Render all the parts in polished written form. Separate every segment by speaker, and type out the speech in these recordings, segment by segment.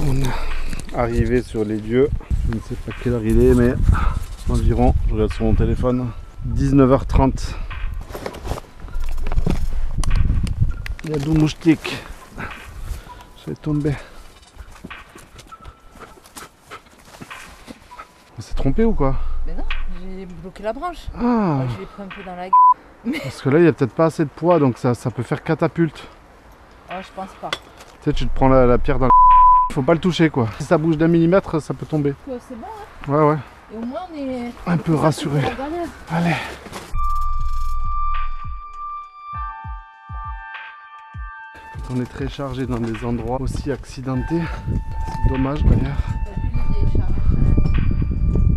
Speaker 1: On est arrivé sur les lieux. Je ne sais pas quelle heure il est, mais environ, je regarde sur mon téléphone, 19h30. Il y a 12 moustiques. Je vais tomber. On s'est trompé ou quoi?
Speaker 2: Mais non, j'ai bloqué la branche.
Speaker 1: Ah.
Speaker 2: Je l'ai pris un peu dans la gueule.
Speaker 1: Parce que là il n'y a peut-être pas assez de poids, donc ça peut faire catapulte.
Speaker 2: Oh, je pense pas.
Speaker 1: Tu sais, tu te prends la pierre dans le... Faut pas le toucher quoi. Si ça bouge d'un millimètre, ça peut tomber.
Speaker 2: C'est bon, hein?
Speaker 1: Ouais, ouais.
Speaker 2: Et au moins on est
Speaker 1: un peu rassuré. Allez. On est très chargé dans des endroits aussi accidentés. C'est dommage d'ailleurs.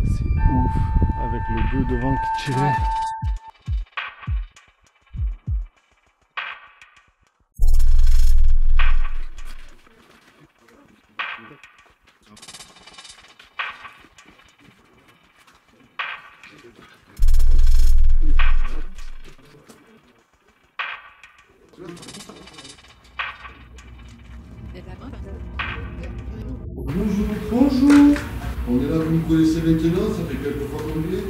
Speaker 1: C'est ouf. Avec le 2 devant qui tirait.
Speaker 2: Ouais.
Speaker 3: Bonjour, bonjour. On est là, vous me connaissez maintenant, ça fait quelques fois qu'on y est.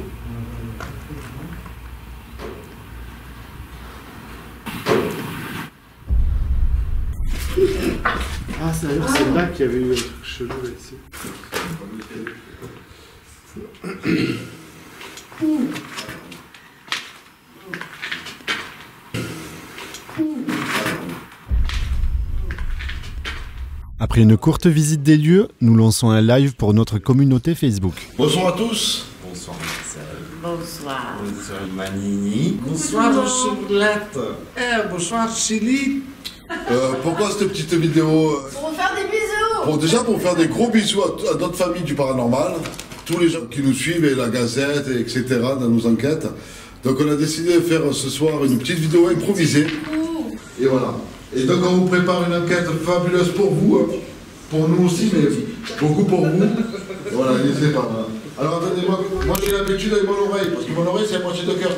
Speaker 1: Ah, c'est là qu'il y avait eu un truc chelou là, ici.
Speaker 4: Après une courte visite des lieux, nous lançons un live pour notre communauté Facebook.
Speaker 3: Bonsoir à tous.
Speaker 5: Bonsoir Marcel.
Speaker 6: Bonsoir.
Speaker 5: Bonsoir Manini. Bonsoir Chocolate. Bonsoir Chili.
Speaker 3: Pourquoi cette petite vidéo
Speaker 6: Pour vous faire des bisous.
Speaker 3: Déjà pour faire des gros bisous à notre famille du paranormal, tous les gens qui nous suivent, et la Gazette, etc. dans nos enquêtes. Donc on a décidé de faire ce soir une petite vidéo improvisée. Et voilà. Et donc on vous prépare une enquête fabuleuse pour vous, hein. Pour nous aussi, mais beaucoup pour vous. Et voilà, n'hésitez pas. Alors attendez-moi, moi j'ai l'habitude avec mon oreille, parce que mon oreille c'est la moitié de cœur.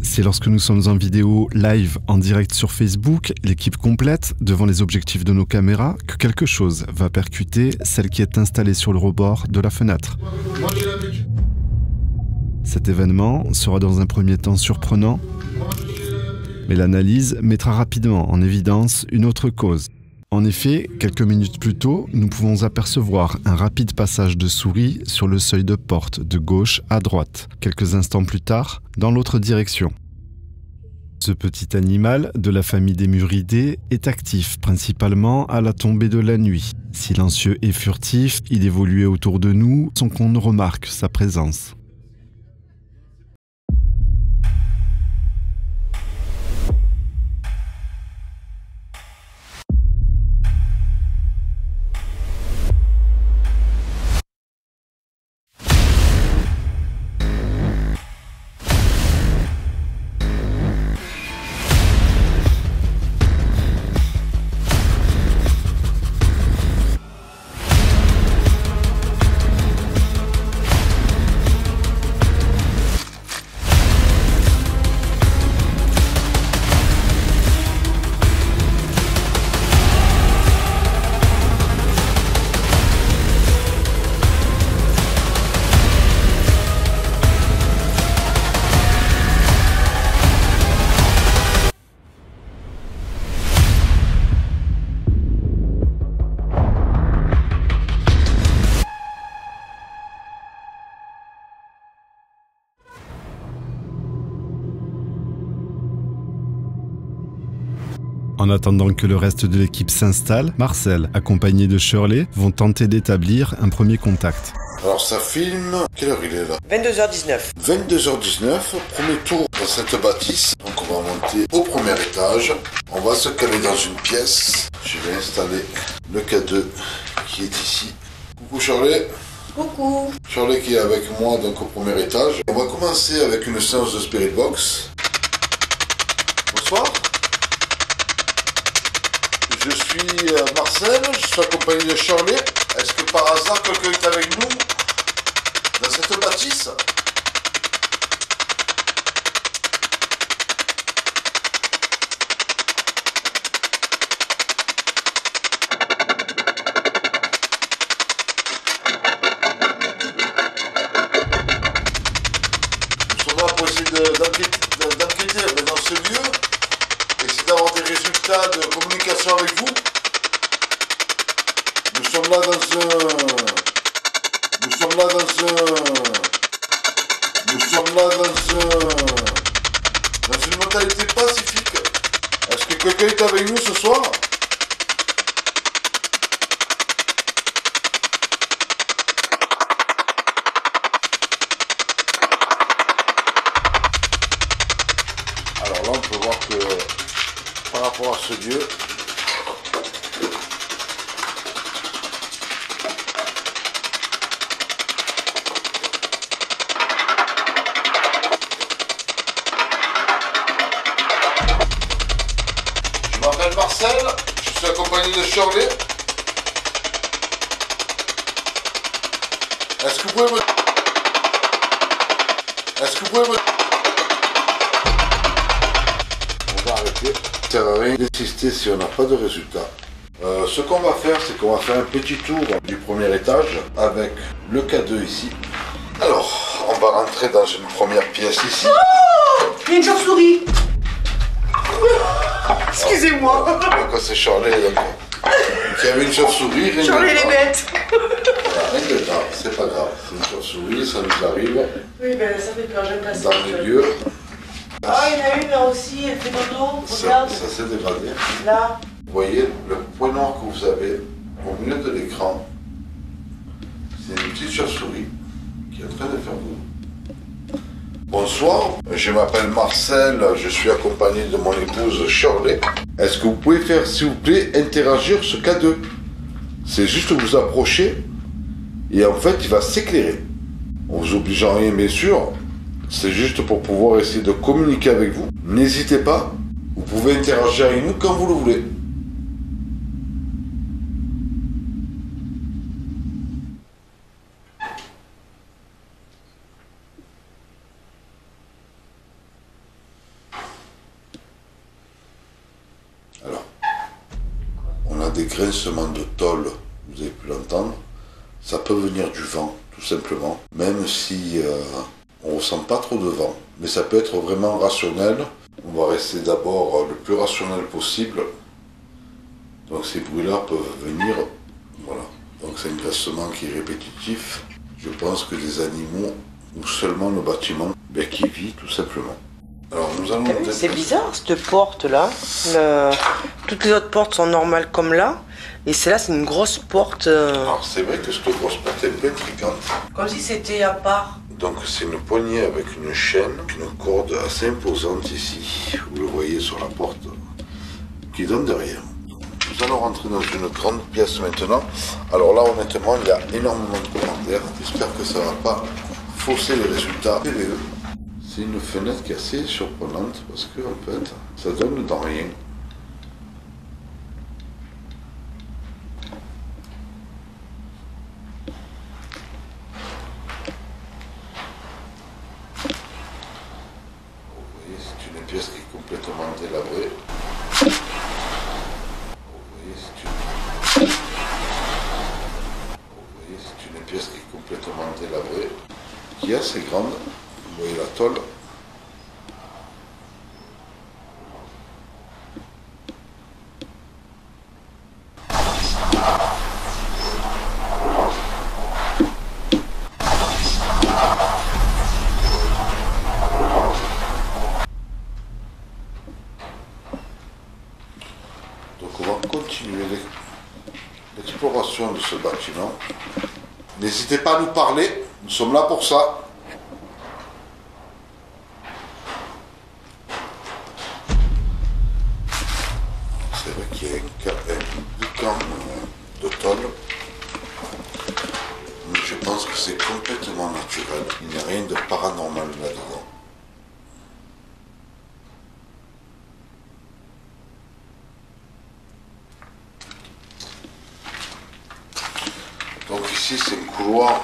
Speaker 4: C'est lorsque nous sommes en vidéo live en direct sur Facebook, l'équipe complète, devant les objectifs de nos caméras, que quelque chose va percuter celle qui est installée sur le rebord de la fenêtre.
Speaker 3: Moi j'ai l'habitude.
Speaker 4: Cet événement sera dans un premier temps surprenant, mais l'analyse mettra rapidement en évidence une autre cause. En effet, quelques minutes plus tôt, nous pouvons apercevoir un rapide passage de souris sur le seuil de porte de gauche à droite. Quelques instants plus tard, dans l'autre direction. Ce petit animal de la famille des muridés est actif principalement à la tombée de la nuit. Silencieux et furtif, il évoluait autour de nous sans qu'on ne remarque sa présence. En attendant que le reste de l'équipe s'installe, Marcel, accompagné de Shirley, vont tenter d'établir un premier contact.
Speaker 3: Alors ça filme... Quelle heure il est là?
Speaker 6: 22h19.
Speaker 3: 22h19, premier tour dans cette bâtisse. Donc on va monter au premier étage. On va se caler dans une pièce. Je vais installer le K2 qui est ici. Coucou Shirley.
Speaker 6: Coucou.
Speaker 3: Shirley qui est avec moi donc au premier étage. On va commencer avec une séance de Spirit Box. Bonsoir. Je suis Marcel, je suis accompagné de Shirley. Est-ce que par hasard quelqu'un est avec nous dans cette bâtisse? essayer d'enquêter dans ce lieu, essayer d'avoir des résultats de communication avec vous. Nous sommes là dans une mentalité pacifique. Est-ce que quelqu'un est avec nous ce soir? Alors là, on peut voir que par rapport à ce lieu, je m'appelle Marcel, je suis accompagné de Shirley. Est-ce que vous pouvez me... On va arrêter. Ça sert à rien d'insister si on n'a pas de résultat. Ce qu'on va faire, c'est qu'on va faire un petit tour du premier étage avec le K2 ici. Alors, on va rentrer dans une première pièce ici.
Speaker 6: Oh, il y a une chauve-souris. Excusez-moi.
Speaker 3: Quand c'est Shirley, donc il y avait une chauve-souris.
Speaker 6: Shirley les bêtes.
Speaker 3: Voilà, rien de grave, c'est pas grave. C'est une chauve-souris, ça nous arrive
Speaker 6: Oui, ben ça fait peur, j'aime pas ça.
Speaker 3: dans les lieux.
Speaker 6: Ah, il y en a une là aussi, elle fait dodo.
Speaker 3: Ça
Speaker 6: Regarde.
Speaker 3: s'est dégradé.
Speaker 6: Là.
Speaker 3: Vous voyez le point noir que vous avez au milieu de l'écran. C'est une petite chauve-souris qui est en train de faire boum. Bonsoir, je m'appelle Marcel, je suis accompagné de mon épouse Shirley. Est-ce que vous pouvez faire, s'il vous plaît, interagir ce K2? C'est juste vous approcher et en fait il va s'éclairer. On vous oblige en rien bien sûr, c'est juste pour pouvoir essayer de communiquer avec vous. N'hésitez pas, vous pouvez interagir avec nous quand vous le voulez. Alors, on a des grincements de tôle, vous avez pu l'entendre. Ça peut venir du vent, tout simplement, même si on ne ressent pas trop de vent. Mais ça peut être vraiment rationnel. On va rester d'abord le plus rationnel possible. Donc ces bruits-là peuvent venir, voilà. Donc c'est un grincement qui est répétitif. Je pense que des animaux, ou seulement le bâtiment, qui vit tout simplement. Alors nous allons...
Speaker 6: C'est bizarre cette porte là. Toutes les autres portes sont normales comme là. Et celle-là c'est une grosse porte.
Speaker 3: Alors c'est vrai que cette grosse porte est un peu intrigante.
Speaker 6: Comme si c'était à part.
Speaker 3: Donc c'est une poignée avec une chaîne, une corde assez imposante ici. Vous le voyez sur la porte qui donne derrière. Nous allons rentrer dans une grande pièce maintenant. Alors là honnêtement il y a énormément de commentaires. J'espère que ça ne va pas fausser les résultats. C'est une fenêtre qui est assez surprenante parce que en fait ça donne dans rien. Vous voyez, c'est une pièce qui est complètement délabrée. Vous voyez, c'est une pièce qui est complètement délabrée, qui est assez grande. Vous voyez la tôle. Donc on va continuer l'exploration de ce bâtiment. N'hésitez pas à nous parler, nous sommes là pour ça. C'est vrai qu'il y a un camp de tôle, mais je pense que c'est complètement naturel. Il n'y a rien de paranormal là-dedans. Donc ici c'est un couloir,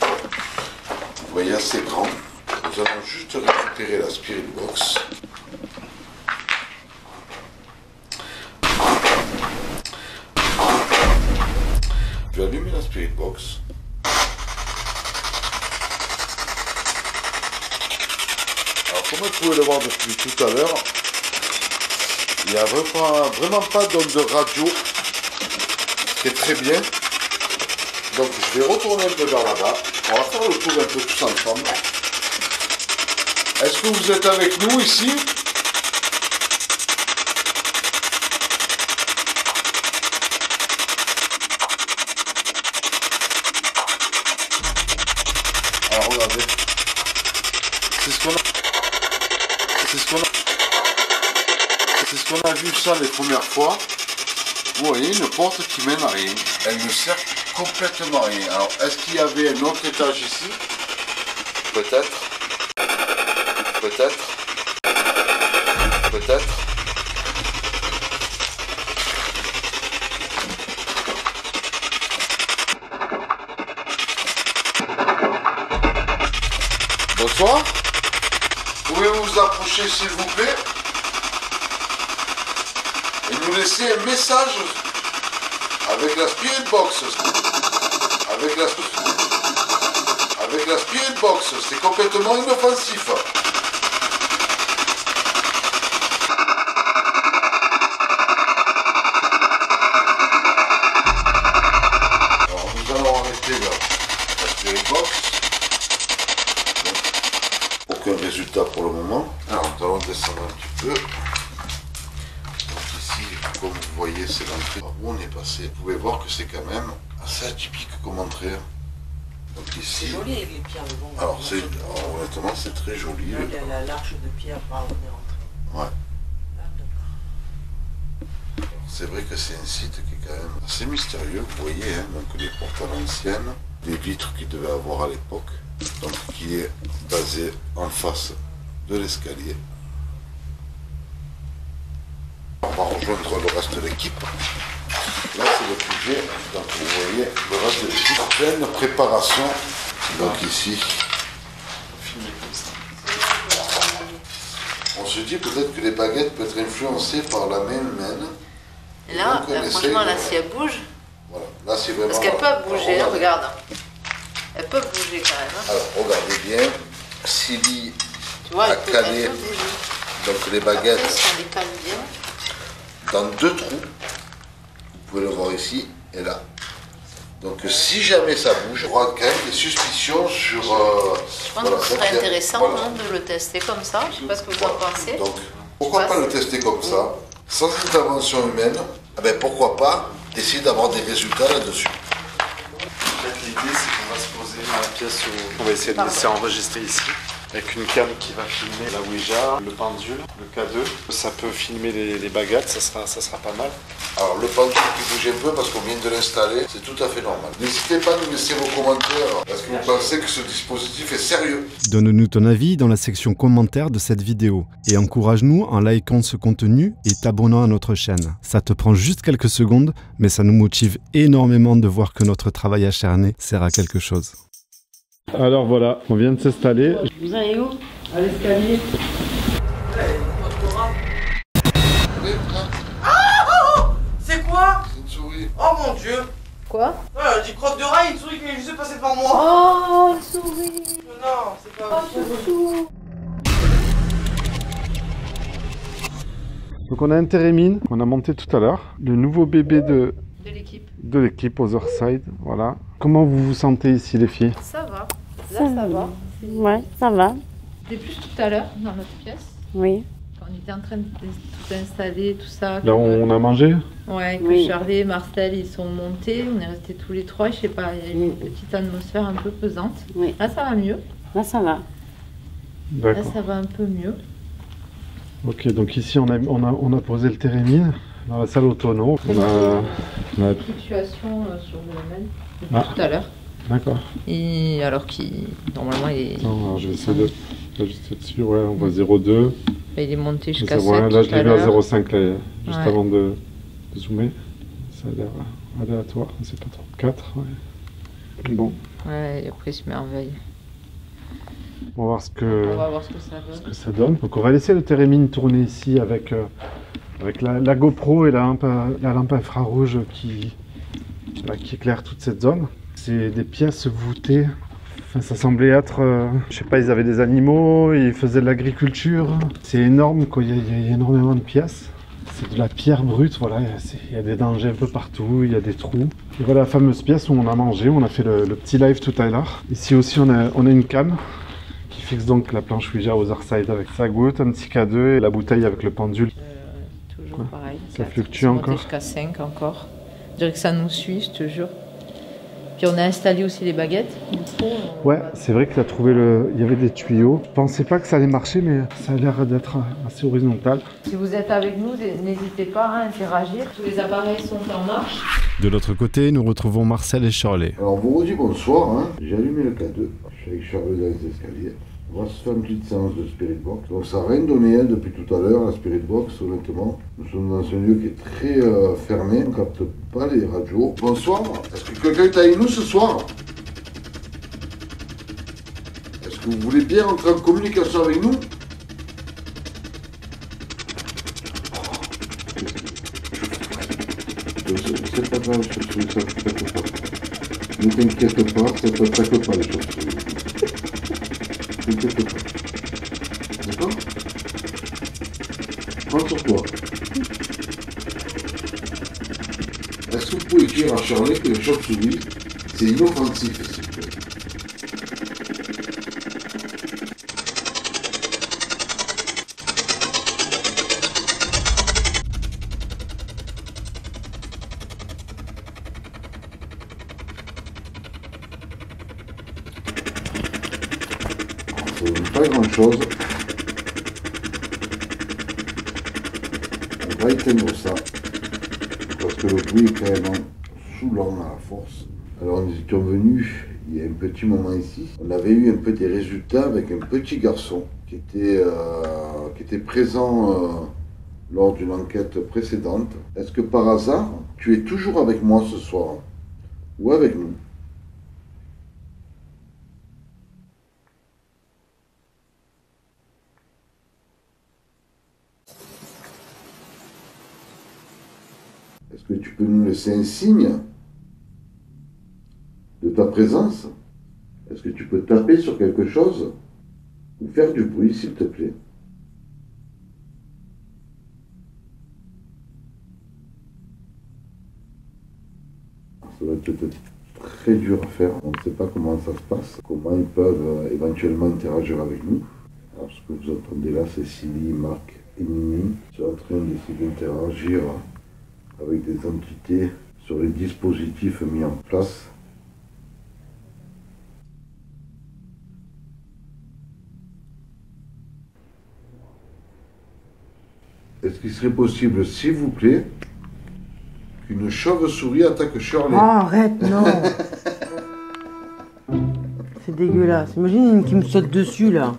Speaker 3: vous voyez, assez grand. Nous allons juste récupérer la Spirit Box. Je vais allumer la Spirit Box. comme vous pouvez le voir depuis tout à l'heure, il n'y a vraiment pas d'onde de radio, ce qui est très bien. Donc je vais retourner un peu vers là-bas. On va faire le tour un peu tous ensemble. Est-ce que vous êtes avec nous ici? Alors regardez. C'est ce qu'on a vu ça les premières fois. Vous voyez une porte qui mène à rien. Elle ne sert complètement à rien. Alors est-ce qu'il y avait un autre étage ici? Peut-être. Peut-être. Peut-être. Bonsoir. Pouvez-vous vous approcher s'il vous plaît et nous laisser un message avec la Spirit Box. Avec la Spirit Box, c'est complètement inoffensif. Alors nous allons arrêter la Spirit Box. Aucun résultat pour le moment. Alors nous allons descendre un petit peu. Donc ici, comme vous voyez, c'est l'entrée où on est passé. Vous pouvez voir que c'est quand même assez atypique comme entrée. Donc ici.
Speaker 6: C'est joli les pierres, le bon.
Speaker 3: Alors honnêtement, c'est très joli.
Speaker 6: Là, il y a l'arche de pierre par où on est rentré.
Speaker 3: Ouais. C'est vrai que c'est un site qui est quand même assez mystérieux. Vous voyez, hein, donc les portes à l'ancienne, les vitres qu'il devait avoir à l'époque. Donc qui est basé en face de l'escalier. On va rejoindre le reste de l'équipe. Là c'est le QG, donc vous voyez le reste de l'équipe, pleine préparation. Donc ici, on se dit peut-être que les baguettes peuvent être influencées par la main humaine.
Speaker 2: Et là, franchement, là, si elle bouge,
Speaker 3: voilà. Là c'est vraiment.
Speaker 2: parce qu'elle peut bouger, regarde. Elle peut bouger quand même. Hein.
Speaker 3: Alors regardez bien, Silly
Speaker 2: Tu vois,
Speaker 3: a calé donc les baguettes
Speaker 2: après, si on les cale bien.
Speaker 3: dans 2 trous. Vous pouvez le voir ici et là. Donc si jamais ça bouge, il y aura quand même des suspicions sur...
Speaker 2: Je pense que ce serait intéressant hein, de le tester comme ça. Je ne sais pas ce que vous en pensez.
Speaker 3: Donc pourquoi pas le tester comme ça, sans intervention humaine, eh bien, pourquoi pas essayer d'avoir des résultats là-dessus.
Speaker 1: L'idée c'est qu'on va se poser dans la pièce où on va essayer de laisser enregistrer ici avec une cam qui va filmer la Ouija, le pendule, le K2. Ça peut filmer les baguettes, ça sera pas mal.
Speaker 3: Alors le pendule qui bouge un peu parce qu'on vient de l'installer, c'est tout à fait normal. N'hésitez pas à nous laisser vos commentaires parce que vous pensez que ce dispositif est sérieux.
Speaker 4: Donne-nous ton avis dans la section commentaires de cette vidéo et encourage-nous en likant ce contenu et t'abonnant à notre chaîne. Ça te prend juste quelques secondes, mais ça nous motive énormément de voir que notre travail acharné sert à quelque chose. Alors voilà, on vient de s'installer.
Speaker 2: Vous allez où? À l'escalier.
Speaker 6: C'est quoi?
Speaker 3: C'est une souris.
Speaker 6: Oh mon dieu!
Speaker 2: Quoi?
Speaker 6: J'ai crotte de rat, une souris qui vient juste de passer devant moi!
Speaker 2: Oh, une souris!
Speaker 6: Non, c'est pas possible!
Speaker 1: Donc on a un Térémine qu'on a monté tout à l'heure, le nouveau bébé de
Speaker 2: l'équipe.
Speaker 1: Otherside, voilà. Comment vous vous sentez ici les filles?
Speaker 2: Ça va. Là, ça va.
Speaker 7: Ouais, ça va.
Speaker 2: C'était plus tout à l'heure dans notre pièce.
Speaker 7: Oui.
Speaker 2: Quand on était en train de tout installer, tout ça.
Speaker 1: Là on a mangé?
Speaker 2: Ouais, que
Speaker 7: Oui.
Speaker 2: Charlie et Marcel, ils sont montés. On est restés tous les trois. Je sais pas, il y a une petite atmosphère un peu pesante.
Speaker 7: Oui.
Speaker 2: Là, ça va mieux.
Speaker 7: Là, ça va.
Speaker 2: Là,
Speaker 1: D'accord.
Speaker 2: ça va un peu mieux.
Speaker 1: Ok, donc ici on a posé le Térémine dans la salle au tonneau. On a...
Speaker 2: Une fluctuation sur le même depuis tout à l'heure.
Speaker 1: D'accord.
Speaker 2: Et alors qu'il normalement il est.
Speaker 1: Non, alors je vais essayer d'ajuster dessus. Ouais, on voit 0,2.
Speaker 2: Il est monté jusqu'à 7.
Speaker 1: Là je l'ai vu à 0,5 là, juste
Speaker 2: Ouais.
Speaker 1: avant de zoomer. Ça a l'air aléatoire, c'est pas trop. 4, ouais. Bon,
Speaker 2: Ouais, et après il se merveille.
Speaker 1: on va voir ce
Speaker 2: On va voir ce que ça donne.
Speaker 1: ça donne. Donc on va laisser le Térémine tourner ici avec la GoPro et la lampe infrarouge qui éclaire toute cette zone. C'est des pièces voûtées
Speaker 4: Enfin, ça semblait être, je sais pas, ils avaient des animaux, ils faisaient de l'agriculture. C'est énorme, quoi. Il y a énormément de pièces. C'est de la pierre brute, voilà. Il y a des dangers un peu partout, il y a des trous. Et voilà la fameuse pièce où on a mangé, on a fait le petit live tout à l'heure. Ici aussi, on a une cam qui fixe donc la planche Ouija aux Side avec sa goutte, un petit K2 et la bouteille avec le pendule.
Speaker 2: Toujours
Speaker 4: Ouais.
Speaker 2: pareil.
Speaker 4: Ça
Speaker 2: 4,
Speaker 4: fluctue
Speaker 2: c'est monté
Speaker 4: encore.
Speaker 2: jusqu'à 5 encore. Je dirais que ça nous suit, je te jure. Puis on a installé aussi les baguettes. Du coup,
Speaker 4: Ouais, c'est vrai qu'il a trouvé il y avait des tuyaux. Je pensais pas que ça allait marcher, mais ça a l'air d'être assez horizontal.
Speaker 2: Si vous êtes avec nous, n'hésitez pas à interagir. Tous les appareils sont en marche.
Speaker 4: De l'autre côté, nous retrouvons Marcel et Shirley.
Speaker 3: Alors, on vous redit bonsoir. Hein. J'ai allumé le K2. Je suis avec Charles dans les escaliers. On va se faire une petite séance de Spirit Box. Donc, ça n'a rien donné depuis tout à l'heure, la Spirit Box, honnêtement. Nous sommes dans un lieu qui est très fermé. On ne capte pas les radios. Bonsoir. Est-ce que quelqu'un est avec nous ce soir? Est-ce que vous voulez bien entrer en communication avec nous? C'est pas grave, chauve-souris, ça ne t'attaque pas. Ne t'inquiète pas, ça ne t'attaque pas les chauves-souris. Ne t'inquiète pas. D'accord? Prends sur toi. Est-ce que vous pouvez écrire à Charlie que les chauves-souris, c'est inoffensif, s'il vous plaît? Pas grand chose. On va éteindre ça parce que le bruit est carrément saoulant à la force. Alors nous étions venus il y a un petit moment ici. On avait eu un peu des résultats avec un petit garçon qui était présent lors d'une enquête précédente. Est-ce que par hasard tu es toujours avec moi ce soir ou avec nous? Est-ce que tu peux nous laisser un signe de ta présence? Est-ce que tu peux taper sur quelque chose ou faire du bruit, s'il te plaît? Ça va être peut-être très dur à faire. On ne sait pas comment ça se passe, comment ils peuvent éventuellement interagir avec nous. Alors, ce que vous entendez là, c'est Silly, Marc et Mimi qui sont en train d'essayer d'interagir avec des entités sur les dispositifs mis en place. Est-ce qu'il serait possible, s'il vous plaît, qu'une chauve-souris attaque Shirley?
Speaker 6: Oh, arrête, non. C'est dégueulasse. Imagine une qui me saute dessus, là.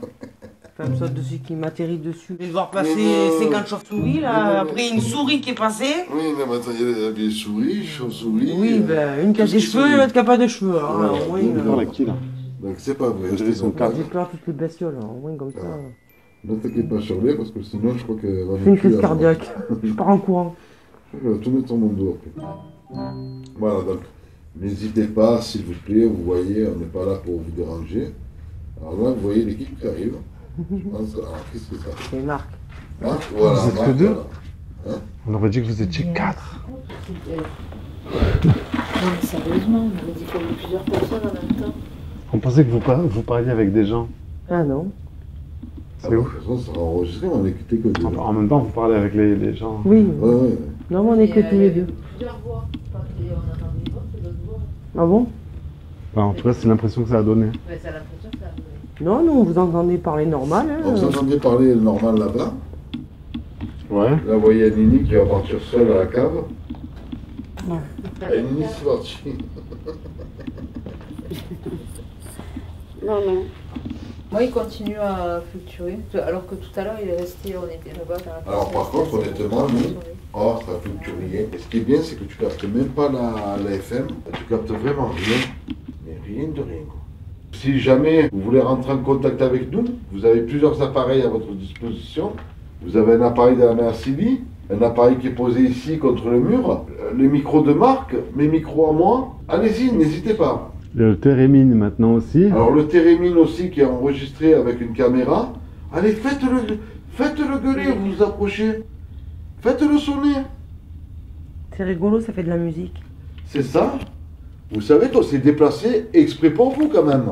Speaker 6: Enfin, me saute dessus, qui m'atterrit dessus. Je vais devoir passer 50 chauves-souris, là. Après, une souris qui est passée.
Speaker 3: Oui, mais maintenant, il y a des souris, chauves-souris.
Speaker 6: Oui, ben, une qui a des cheveux et l'autre qui n'a pas de cheveux. Hein.
Speaker 3: Ouais,
Speaker 6: Oui,
Speaker 4: Qui là?
Speaker 3: donc c'est pas vrai.
Speaker 6: j'ai peur toutes les bestioles, hein. Oui, comme ça.
Speaker 3: Ne t'inquiète pas, Shirley, parce que sinon, je crois qu'elle va
Speaker 6: C'est une
Speaker 3: me tuer
Speaker 6: crise
Speaker 3: avant.
Speaker 6: cardiaque. Je pars en courant.
Speaker 3: Je vais tout mettre sur mon dos après. Voilà, donc, n'hésitez pas, s'il vous plaît, vous voyez, on n'est pas là pour vous déranger. Alors là, vous voyez l'équipe qui arrive. Je pense, alors, qu'est-ce que ça?
Speaker 6: C'est Marc.
Speaker 3: Hein? Voilà,
Speaker 4: Vous êtes
Speaker 3: Marc,
Speaker 4: que deux?
Speaker 3: voilà. Hein?
Speaker 4: On aurait dit que vous étiez 4.
Speaker 2: Non, mais sérieusement, on avait dit qu'il y avait plusieurs personnes en même temps.
Speaker 4: On pensait que vous parliez avec des gens.
Speaker 6: Ah non.
Speaker 3: Ah,
Speaker 4: C'est
Speaker 3: bah,
Speaker 4: ouf.
Speaker 3: de toute façon, ça sera enregistré, on n'écoutait que deux.
Speaker 4: En même temps, vous parlez avec les gens.
Speaker 6: Oui.
Speaker 3: Ouais, ouais.
Speaker 6: Non, mais on est que tous les deux.
Speaker 2: Plusieurs voix. Pas que on a entendu des voix, c'est d'autres voix.
Speaker 6: Ah bon?
Speaker 4: Enfin, en tout cas, c'est l'impression que ça a donné.
Speaker 2: Ouais, ça a l'impression que ça a donné.
Speaker 6: Non, nous, vous entendez parler normal. Hein.
Speaker 3: Vous entendez parler normal là-bas.
Speaker 4: Ouais.
Speaker 3: Là, vous voyez Nini qui va partir seule à la cave.
Speaker 6: Non.
Speaker 3: Et Nini, c'est parti.
Speaker 2: Non, non. Moi, il continue à fluctuer, alors que tout à l'heure, il est resté, on était là-bas dans la pièce.
Speaker 3: Alors, par contre, honnêtement, nous, oh, ça fluctue rien. Et ce qui est bien, c'est que tu captes même pas la FM, tu captes vraiment rien, mais rien de rien, quoi. Si jamais vous voulez rentrer en contact avec nous, vous avez plusieurs appareils à votre disposition. Vous avez un appareil de la mère Sylvie, un appareil qui est posé ici contre le mur, les micros de Marc, mes micros à moi. Allez-y, n'hésitez pas.
Speaker 4: Le térémine maintenant aussi.
Speaker 3: Alors le térémine aussi qui est enregistré avec une caméra. Allez, faites-le gueuler, vous vous approchez. Faites-le sonner.
Speaker 6: C'est rigolo, ça fait de la musique.
Speaker 3: C'est ça. Vous savez qu'on s'est déplacé exprès pour vous quand même.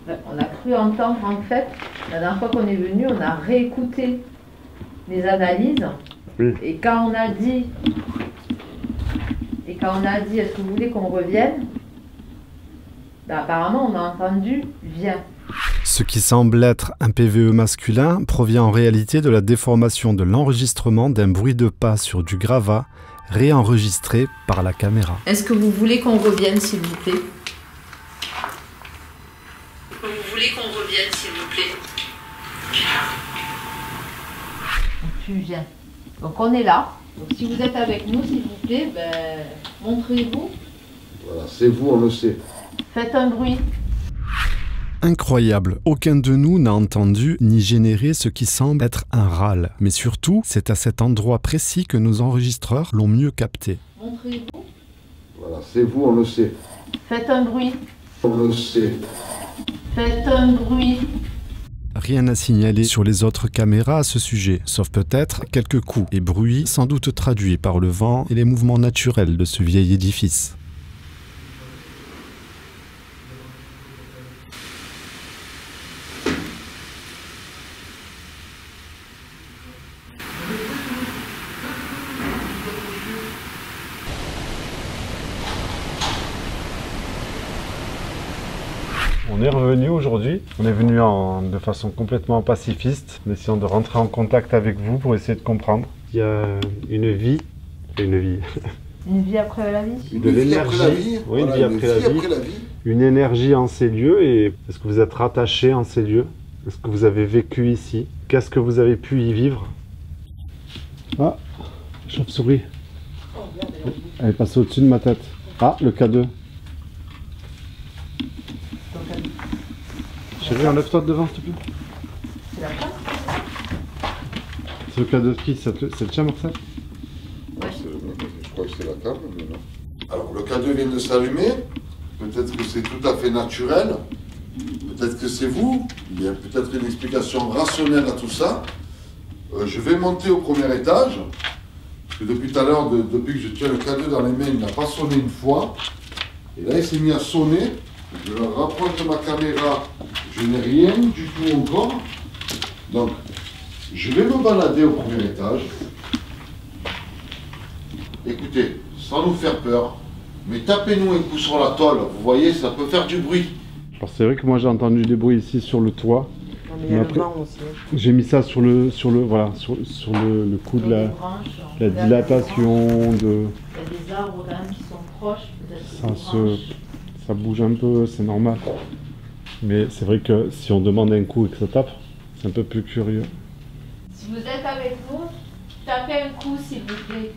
Speaker 2: On a cru entendre, en fait, la dernière fois qu'on est venu, on a réécouté les analyses.
Speaker 4: Oui.
Speaker 2: Et quand on a dit, est-ce que vous voulez qu'on revienne, ben, apparemment on a entendu viens.
Speaker 4: Ce qui semble être un PVE masculin provient en réalité de la déformation de l'enregistrement d'un bruit de pas sur du gravat réenregistré par la caméra.
Speaker 2: Est-ce que vous voulez qu'on revienne, s'il vous plaît? Vous voulez qu'on revienne, s'il vous plaît? Tu viens. Donc on est là. Donc si vous êtes avec nous, s'il vous plaît, ben, montrez-vous.
Speaker 3: Voilà, c'est vous, on le sait.
Speaker 2: Faites un bruit.
Speaker 4: Incroyable, aucun de nous n'a entendu ni généré ce qui semble être un râle. Mais surtout, c'est à cet endroit précis que nos enregistreurs l'ont mieux capté.
Speaker 2: Montrez-vous.
Speaker 3: Voilà, c'est vous, on le sait.
Speaker 2: Faites un bruit.
Speaker 3: On le sait.
Speaker 2: Faites un bruit.
Speaker 4: Rien à signaler sur les autres caméras à ce sujet, sauf peut-être quelques coups et bruits sans doute traduits par le vent et les mouvements naturels de ce vieil édifice.
Speaker 7: On est revenu aujourd'hui, on est venu de façon complètement pacifiste, en essayant de rentrer en contact avec vous pour essayer de comprendre. Il y a une vie.
Speaker 2: Une vie après la vie.
Speaker 7: De l'énergie, oui, une vie après la vie, une énergie en ces lieux. Et est-ce que vous êtes rattaché en ces lieux? Est-ce que vous avez vécu ici? Qu'est-ce que vous avez pu y vivre? Ah, chauve-souris. Elle est passée au-dessus de ma tête. Ah, le K2. Chérie, enlève-toi de devant, s'il te plaît.
Speaker 2: C'est la place.
Speaker 7: C'est le K2 de qui? C'est le tien, Marcel?
Speaker 3: Je crois que c'est la table, mais non. Alors, le K2 vient de s'allumer. Peut-être que c'est tout à fait naturel. Peut-être que c'est vous. Il y a peut-être une explication rationnelle à tout ça. Je vais monter au premier étage. Parce que depuis tout à l'heure, depuis que je tiens le K2 dans les mains, il n'a pas sonné une fois. Et là, il s'est mis à sonner. Je rapproche de ma caméra. Je n'ai rien du tout encore. Donc, je vais me balader au premier étage. Écoutez, sans nous faire peur, mais tapez-nous un coup sur la tôle. Vous voyez, ça peut faire du bruit.
Speaker 7: Alors c'est vrai que moi j'ai entendu des bruits ici sur le toit.
Speaker 6: Non, mais il y a le vent aussi.
Speaker 7: J'ai mis ça sur le coup de la dilatation, de...
Speaker 2: Il y a des arbres quand même qui sont proches.
Speaker 7: Ça bouge un peu, c'est normal. Mais c'est vrai que si on demande un coup et que ça tape, c'est un peu plus curieux.
Speaker 2: Si vous êtes avec nous, tapez un coup s'il vous plaît.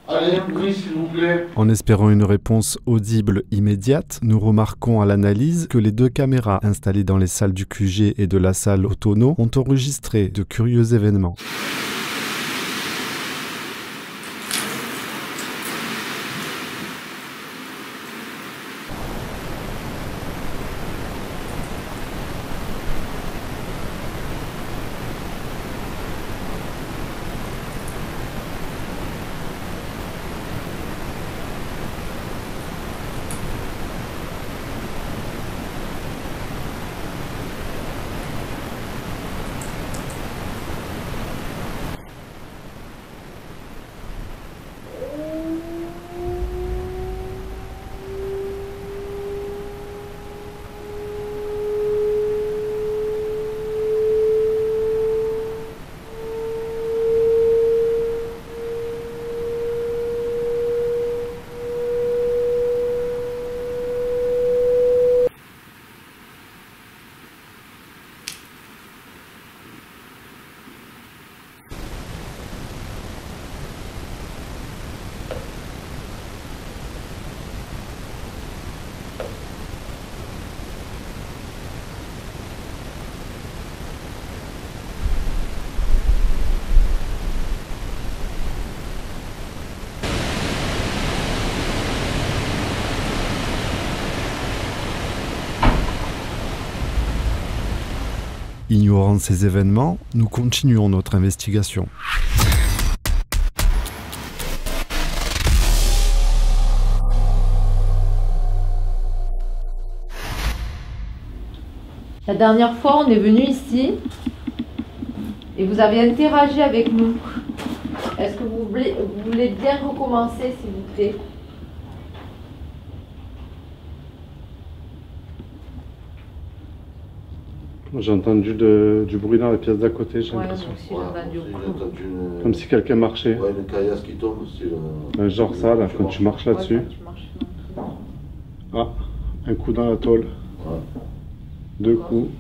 Speaker 3: Allez, un bruit, s'il vous plaît.
Speaker 4: En espérant une réponse audible immédiate, nous remarquons à l'analyse que les deux caméras installées dans les salles du QG et de la salle au tonneau ont enregistré de curieux événements. Ignorant ces événements, nous continuons notre investigation.
Speaker 2: La dernière fois, on est venu ici et vous avez interagi avec nous. Est-ce que vous voulez bien recommencer, s'il vous plaît?
Speaker 7: J'ai entendu du bruit dans la pièce d'à côté, j'ai l'impression. Comme si quelqu'un marchait.
Speaker 3: Ouais, une caillasse qui tombe, c'est
Speaker 7: genre ça, là, quand tu marches là-dessus. Ah, un coup dans la tôle.
Speaker 3: Ouais.
Speaker 7: 2 coups.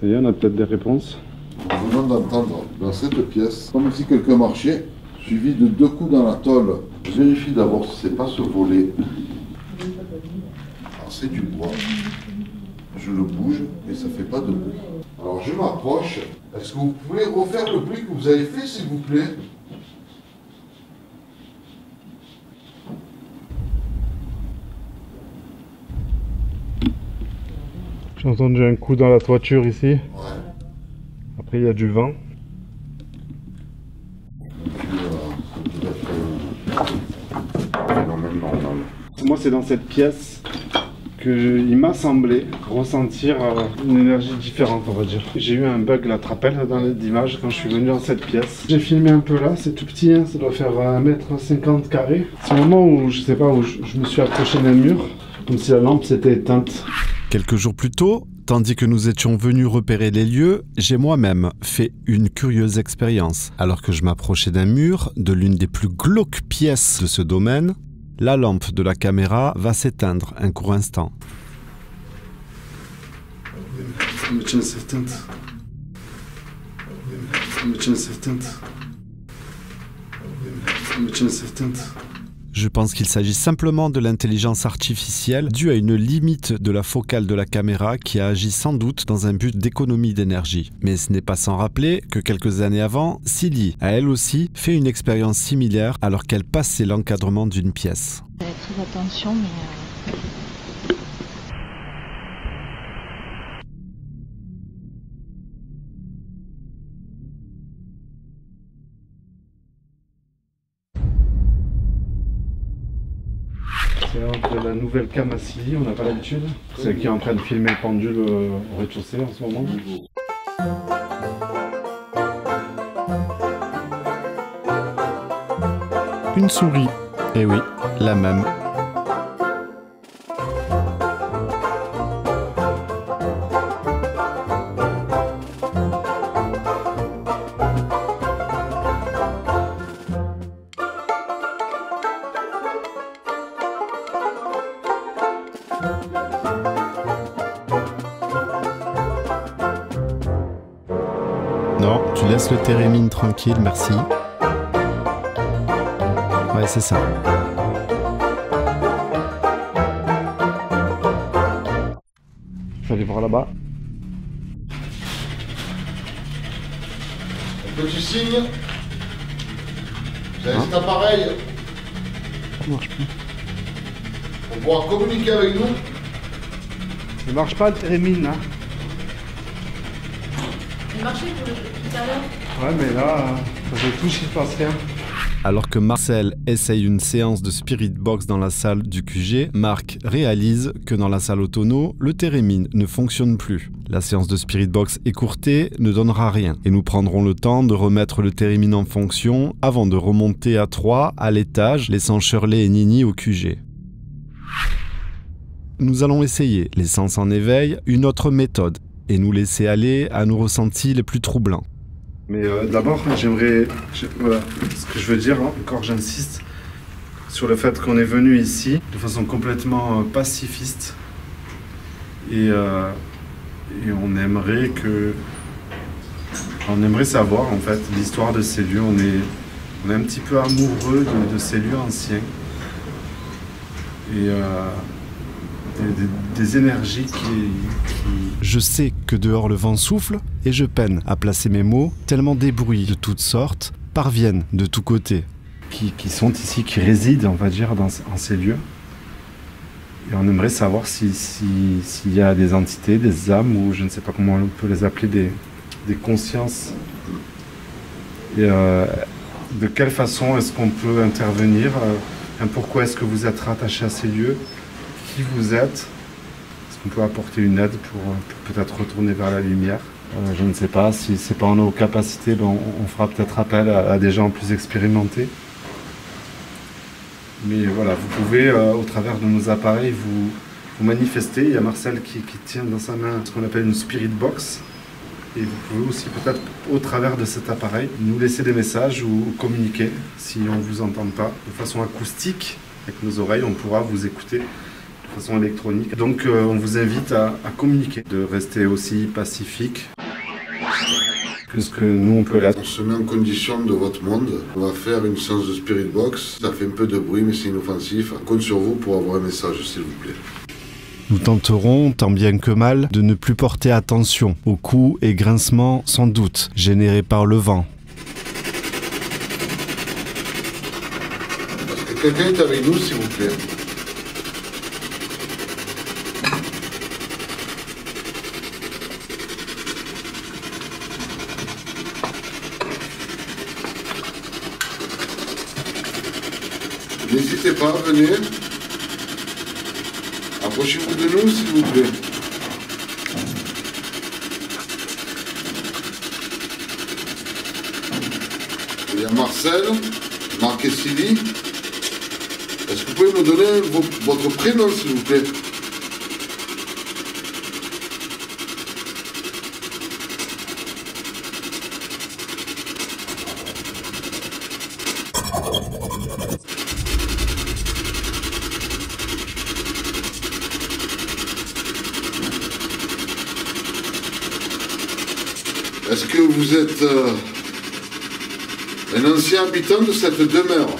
Speaker 7: Ça y est, on a peut-être des réponses.
Speaker 3: Nous venons d'entendre dans cette pièce, comme si quelqu'un marchait, suivi de 2 coups dans la tôle. Je vérifie d'abord si c'est pas ce volet. Alors c'est du bois. Je le bouge et ça fait pas de bruit. Alors je m'approche. Est-ce que vous pouvez refaire le bruit que vous avez fait, s'il vous plaît?
Speaker 7: J'ai entendu un coup dans la toiture ici.
Speaker 3: Ouais.
Speaker 7: Après, il y a du vent. Moi, c'est dans cette pièce qu'il m'a semblé ressentir une énergie différente, on va dire. J'ai eu un bug, là, tu te rappelles, dans l'image, quand je suis venu dans cette pièce. J'ai filmé un peu là, c'est tout petit, hein, ça doit faire 1,50 m². C'est le moment où, je sais pas, où je me suis approché d'un mur, comme si la lampe s'était éteinte.
Speaker 4: Quelques jours plus tôt, tandis que nous étions venus repérer les lieux, j'ai moi-même fait une curieuse expérience. Alors que je m'approchais d'un mur, de l'une des plus glauques pièces de ce domaine, la lampe de la caméra va s'éteindre un court instant.
Speaker 7: Ça me tient cette teinte. Ça me tient cette teinte. Ça me tient cette teinte.
Speaker 4: Je pense qu'il s'agit simplement de l'intelligence artificielle due à une limite de la focale de la caméra qui a agi sans doute dans un but d'économie d'énergie. Mais ce n'est pas sans rappeler que quelques années avant, Silly a elle aussi fait une expérience similaire alors qu'elle passait l'encadrement d'une pièce.
Speaker 2: Très attention, mais...
Speaker 7: C'est entre la nouvelle cam à Silly, on n'a pas l'habitude. Celle qui est en train de filmer le pendule au rez-de-chaussée en ce moment.
Speaker 4: Une souris. Eh oui, la même. Non, tu laisses le térémine tranquille, merci. Ouais, c'est ça.
Speaker 7: Je vais aller voir là-bas.
Speaker 3: Un petit signe. Vous avez cet appareil.
Speaker 7: Ça marche plus.
Speaker 3: On pourra communiquer avec nous.
Speaker 7: Il marche pas le térémine là.
Speaker 2: Il marchait tout à l'heure.
Speaker 7: Ouais, mais là, ça fait tout, il se passe rien.
Speaker 4: Alors que Marcel essaye une séance de Spirit Box dans la salle du QG, Marc réalise que dans la salle Autono, le térémine ne fonctionne plus. La séance de Spirit Box écourtée ne donnera rien et nous prendrons le temps de remettre le térémine en fonction avant de remonter à 3 à l'étage, laissant Shirley et Nini au QG. Nous allons essayer, les sens en éveil, une autre méthode et nous laisser aller à nos ressentis les plus troublants.
Speaker 7: Mais d'abord, j'aimerais... Voilà, ce que je veux dire, encore j'insiste, sur le fait qu'on est venu ici de façon complètement pacifiste. Et on aimerait savoir, en fait, l'histoire de ces lieux. On est un petit peu amoureux de ces lieux anciens. Et... Des énergies qui...
Speaker 4: Je sais que dehors le vent souffle et je peine à placer mes mots, tellement des bruits de toutes sortes parviennent de tous côtés.
Speaker 7: Qui sont ici, qui résident, on va dire, en ces lieux.
Speaker 4: Et on aimerait savoir s'il y a des entités, des âmes, ou je ne sais pas comment on peut les appeler, des consciences. Et de quelle façon est-ce qu'on peut intervenir? Pourquoi est-ce que vous êtes rattaché à ces lieux? Qui vous êtes? Est-ce qu'on peut apporter une aide pour peut-être retourner vers la lumière? Je ne sais pas, si c'est pas en nos capacités, ben on fera peut-être appel à des gens plus expérimentés. Mais voilà, vous pouvez, au travers de nos appareils, vous manifester. Il y a Marcel qui tient dans sa main ce qu'on appelle une spirit box. Et vous pouvez aussi peut-être, au travers de cet appareil, nous laisser des messages ou communiquer si on ne vous entend pas. De façon acoustique, avec nos oreilles, on pourra vous écouter de façon électronique. Donc on vous invite à communiquer, de rester aussi pacifique que ce que nous on peut l'être.
Speaker 3: On se met en condition de votre monde. On va faire une séance de spirit box. Ça fait un peu de bruit mais c'est inoffensif. On compte sur vous pour avoir un message s'il vous plaît.
Speaker 4: Nous tenterons, tant bien que mal, de ne plus porter attention aux coups et grincements sans doute générés par le vent.
Speaker 3: Est-ce que quelqu'un est avec nous, s'il vous plaît? N'hésitez pas, venez. Approchez-vous de nous, s'il vous plaît. Il y a Marcel, Marc et Sylvie. Est-ce que vous pouvez me donner votre prénom, s'il vous plaît? Est-ce que vous êtes un ancien habitant de cette demeure?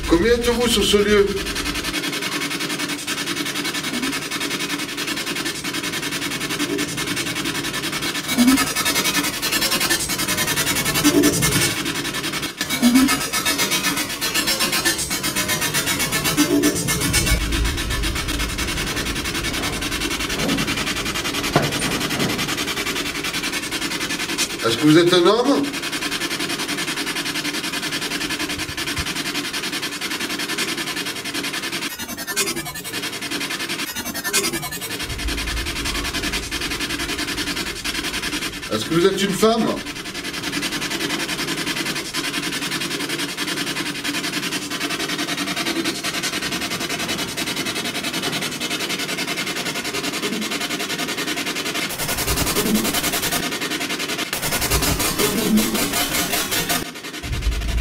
Speaker 3: Combien êtes-vous sur ce lieu? Est-ce que vous êtes un homme? Est-ce que vous êtes une femme?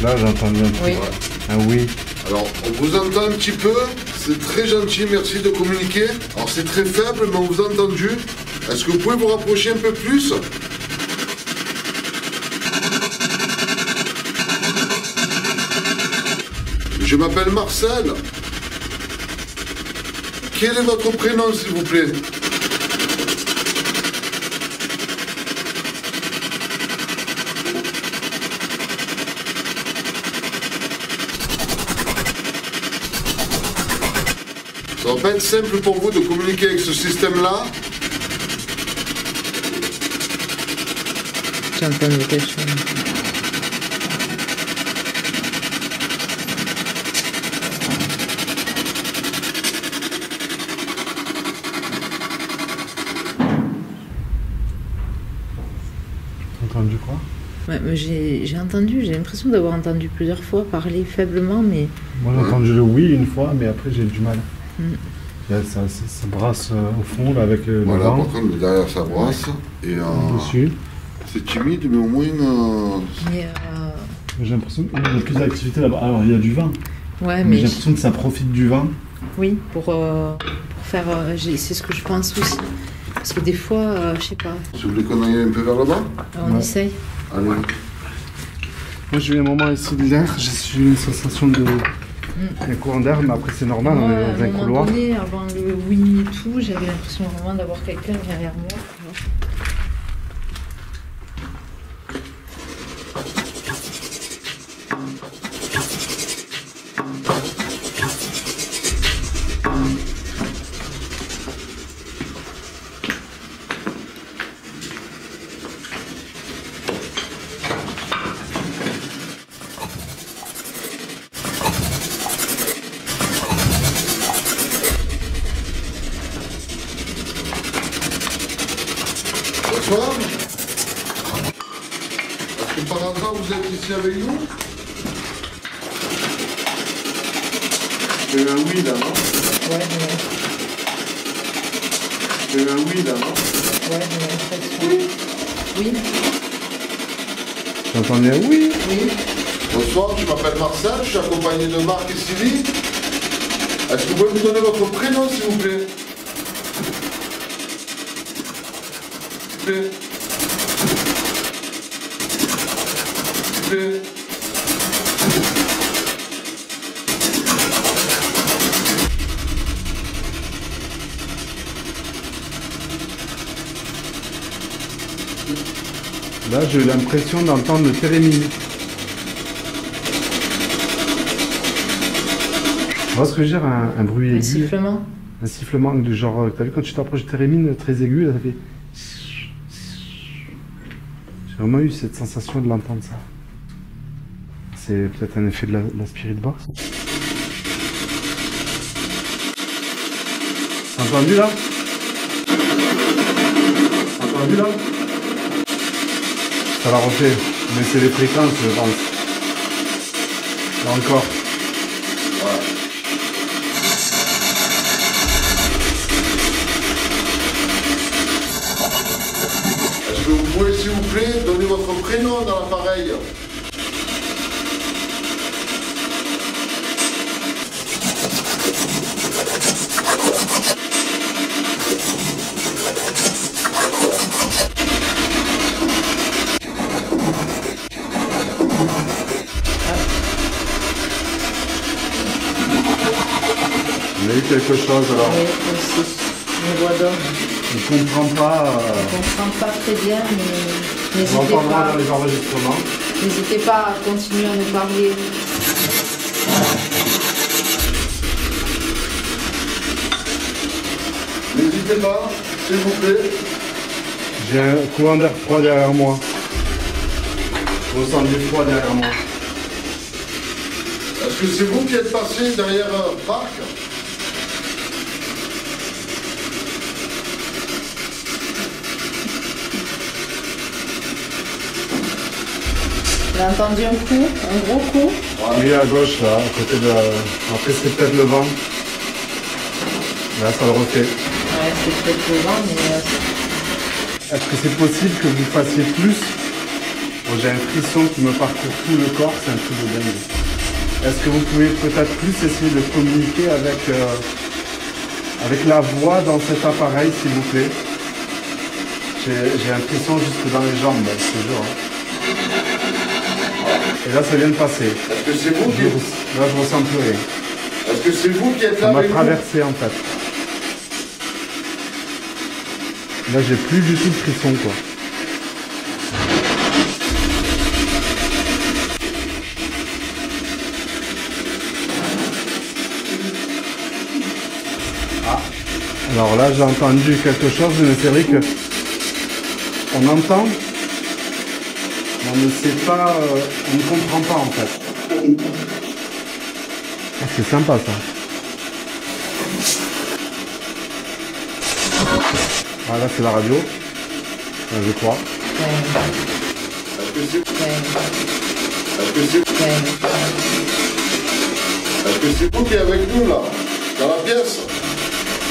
Speaker 4: Là, j'ai entendu un peu.
Speaker 2: Oui.
Speaker 4: Ah oui.
Speaker 3: Alors, on vous entend un petit peu. C'est très gentil, merci de communiquer. Alors, c'est très faible, mais on vous a entendu. Est-ce que vous pouvez vous rapprocher un peu plus? Je m'appelle Marcel. Quel est votre prénom, s'il vous plaît? Ça va pas être simple pour vous de communiquer avec ce système-là.
Speaker 2: J'ai entendu quelque chose.
Speaker 4: T'as entendu quoi?
Speaker 2: Ouais, mais j'ai entendu, j'ai l'impression d'avoir entendu plusieurs fois parler faiblement, mais...
Speaker 4: Moi j'ai entendu le oui une fois, mais après j'ai du mal. Ça brasse au fond là, avec le
Speaker 3: voilà,
Speaker 4: vent.
Speaker 3: par contre, derrière ça brasse. Et
Speaker 4: dessus.
Speaker 3: c'est timide, mais au moins...
Speaker 4: J'ai l'impression qu'il y a plus d'activité là-bas. Alors il y a du vent.
Speaker 2: Ouais,
Speaker 4: mais j'ai l'impression que ça profite du vent.
Speaker 2: Oui, pour faire... c'est ce que je pense aussi. Parce que des fois, je sais pas.
Speaker 3: Si vous voulez qu'on aille un peu vers là-bas?
Speaker 2: On essaye.
Speaker 3: Allez.
Speaker 4: Moi j'ai eu un moment ici de l'air, j'ai eu une sensation de un courant d'air, mais après c'est normal, on est dans un couloir.
Speaker 2: À un moment donné, avant le oui et tout, j'avais l'impression vraiment d'avoir quelqu'un derrière moi. Tu vois.
Speaker 3: Bonsoir. Est-ce que par hasard vous êtes ici avec nous? C'est un oui là, non?
Speaker 2: Ouais,
Speaker 3: C'est un oui là, non?
Speaker 2: ouais, j'ai l'impression. Oui.
Speaker 4: J'entendais un oui.
Speaker 2: Oui.
Speaker 3: Bonsoir, je m'appelle Marcel, je suis accompagné de Marc et Sylvie. Est-ce que vous pouvez me donner votre prénom s'il vous plaît?
Speaker 4: Là j'ai eu l'impression d'entendre le térémine. Tu vois ce que je veux dire, un bruit aigu.
Speaker 2: Un sifflement.
Speaker 4: Un sifflement du genre, t'as vu quand tu t'approches du térémine très aigu, là ça fait... J'ai vraiment eu cette sensation de l'entendre ça. C'est peut-être un effet de la spirit box. T'as entendu là? T'as entendu là? Ça l'a refait, mais c'est les fréquences je pense. Là encore.
Speaker 3: Voilà. Est-ce que vous pouvez s'il vous plaît donner votre prénom dans l'appareil?
Speaker 4: On a eu quelque chose alors.
Speaker 2: Oui, aussi. Une voix d'homme.
Speaker 4: Je ne comprends pas.
Speaker 2: Je comprends pas très bien, mais
Speaker 4: On
Speaker 2: n'hésitez
Speaker 4: entendra
Speaker 2: pas.
Speaker 4: dans les enregistrements.
Speaker 2: N'hésitez pas à continuer à nous parler.
Speaker 3: N'hésitez pas, s'il vous plaît.
Speaker 4: J'ai un courant d'air froid derrière moi. Je ressens du froid derrière moi.
Speaker 3: Est-ce que c'est vous qui êtes passé derrière Marc?
Speaker 2: J'ai entendu un coup, un gros coup.
Speaker 4: Oui, à gauche là, à côté de. Après c'est peut-être le vent. Là ça le refait.
Speaker 2: Ouais, c'est peut-être le vent, mais
Speaker 4: Est-ce que c'est possible que vous fassiez plus? Bon, j'ai un frisson qui me parcourt tout le corps, c'est un truc de dingue. Est-ce que vous pouvez peut-être plus essayer de communiquer avec la voix dans cet appareil, s'il vous plaît? J'ai un frisson jusque dans les jambes, je te jure. Et là, ça vient de passer.
Speaker 3: Est-ce que c'est vous qui...
Speaker 4: Là, je ressens plus rien.
Speaker 3: Est-ce que c'est vous qui êtes là
Speaker 4: Ça m'a
Speaker 3: avec nous?
Speaker 4: traversé, en fait. Là, j'ai plus du tout de frisson, quoi. Alors là, j'ai entendu quelque chose, mais c'est vrai que on entend, mais on ne sait pas, on ne comprend pas en fait. Ah, c'est sympa ça. Ah là, c'est la radio, je crois.
Speaker 3: Est-ce que c'est vous qui êtes avec nous là? Dans la pièce?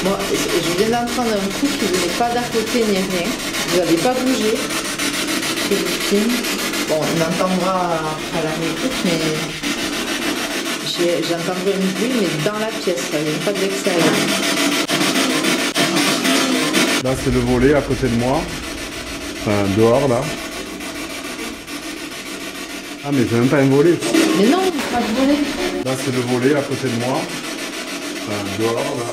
Speaker 2: moi, je viens d'entendre un coup qui ne venait pas d'à côté ni rien. Vous n'avez pas bougé. Je vous filme. Bon, on entendra à la réécoute, mais j'ai entendu un bruit, mais dans la pièce, ça ne vient pas de l'extérieur.
Speaker 7: Là, c'est le volet à côté de moi. Enfin, dehors, là. Ah, mais c'est même pas un volet.
Speaker 2: Mais non, pas de volet.
Speaker 7: Là, c'est le volet à côté de moi. Enfin, dehors, là.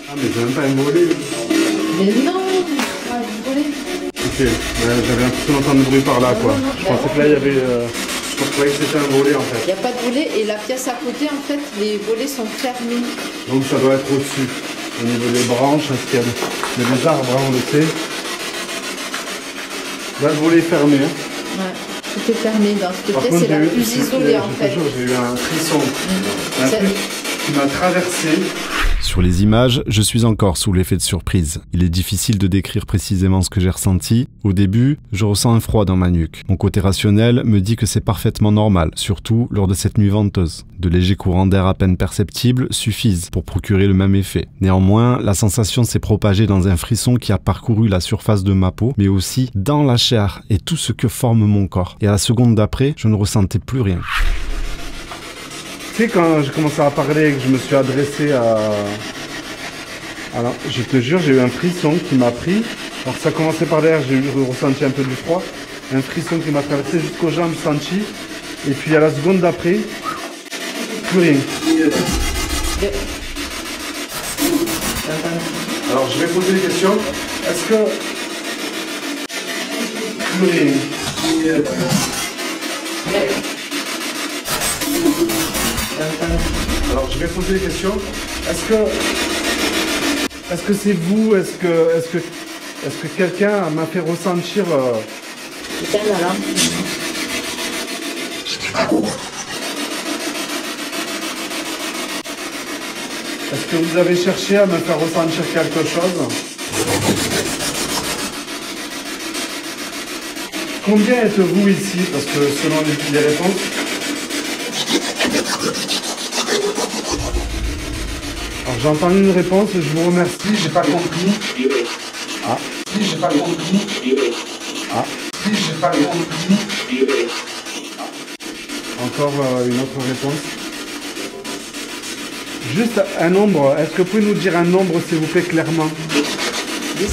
Speaker 7: Ah, mais c'est même pas un volet.
Speaker 2: Mais non, pas de volet.
Speaker 7: Ok, j'avais l'impression d'entendre du bruit par là, quoi. Je pensais que là, il y avait... Je croyais que c'était un volet, en fait.
Speaker 2: Il n'y a pas de volet et la pièce à côté, en fait, les volets sont fermés.
Speaker 7: Donc ça doit être au-dessus. Au niveau des branches, parce qu'il y a des arbres, hein, on le sait. Là, le volet est fermé. Hein.
Speaker 2: Ouais, tout est fermé. Dans cette
Speaker 7: Par
Speaker 2: pièce,
Speaker 7: contre,
Speaker 2: c'est la plus isolée, en fait.
Speaker 7: J'ai eu un frisson. Un truc qui m'a traversé.
Speaker 4: Sur les images, je suis encore sous l'effet de surprise. Il est difficile de décrire précisément ce que j'ai ressenti. Au début, je ressens un froid dans ma nuque. Mon côté rationnel me dit que c'est parfaitement normal, surtout lors de cette nuit venteuse. De légers courants d'air à peine perceptibles suffisent pour procurer le même effet. Néanmoins, la sensation s'est propagée dans un frisson qui a parcouru la surface de ma peau, mais aussi dans la chair et tout ce que forme mon corps. Et à la seconde d'après, je ne ressentais plus rien.
Speaker 7: Tu sais, quand j'ai commencé à parler et que je me suis adressé à... Alors, je te jure, j'ai eu un frisson qui m'a pris. Alors, ça commençait par derrière, j'ai ressenti un peu du froid. Un frisson qui m'a traversé jusqu'aux jambes, senti. Et puis, à la seconde d'après, plus rien. Alors, je vais poser des questions. Est-ce que... Plus rien. Alors je vais poser des questions. Est-ce que c'est vous? Est-ce que quelqu'un m'a fait ressentir
Speaker 2: Putain, là.
Speaker 7: Est-ce que vous avez cherché à me faire ressentir quelque chose? Combien êtes-vous ici? Parce que selon les réponses. Alors j'ai entendu une réponse, je vous remercie, j'ai pas compris. Ah, si j'ai pas compris. Ah, si j'ai pas compris. Encore une autre réponse. Juste un nombre, est-ce que vous pouvez nous dire un nombre s'il vous plaît clairement?
Speaker 2: 10.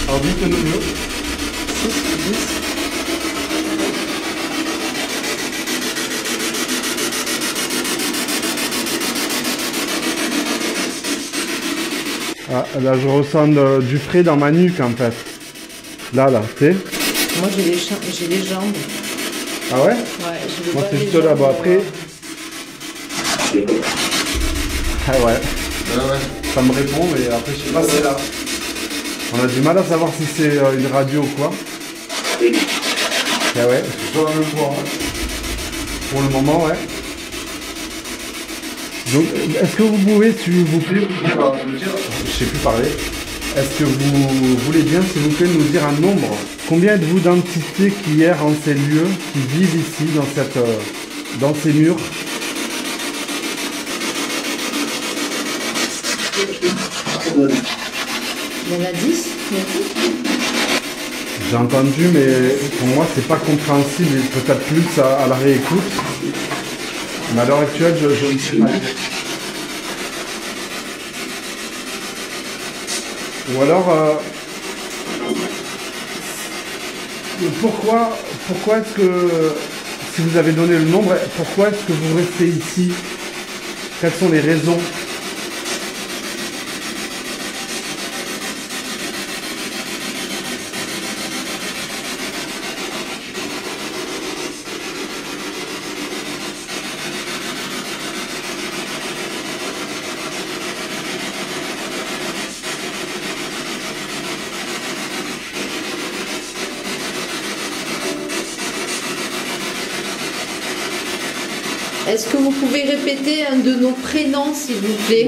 Speaker 7: Alors dites-nous mieux.
Speaker 2: 6, 10.
Speaker 7: Ah, là je ressens du frais dans ma nuque en fait. Là, tu sais.
Speaker 2: Moi j'ai les jambes.
Speaker 7: Ah ouais?
Speaker 2: Ouais, je
Speaker 7: moi c'est juste là, bon après. Ah ouais. Ça me répond mais après je sais pas c'est là. On a du mal à savoir si c'est une radio ou quoi. Ah ouais, je dois le voir. Pour le moment ouais. Donc, est-ce que vous pouvez, s'il vous plaît, je sais plus parler, est-ce que vous voulez bien, s'il vous plaît, nous dire un nombre? Combien êtes-vous d'entités qui errent en ces lieux, qui vivent ici, dans ces murs?
Speaker 2: Il y en a 10,
Speaker 7: J'ai entendu, mais pour moi, c'est pas compréhensible, peut-être plus à la réécoute. Mais à l'heure actuelle, je ne sais pas. Ou alors, pourquoi est-ce que, si vous avez donné le nombre, pourquoi est-ce que vous restez ici? Quelles sont les raisons?
Speaker 2: Est-ce que vous pouvez répéter un de nos prénoms, s'il vous plaît?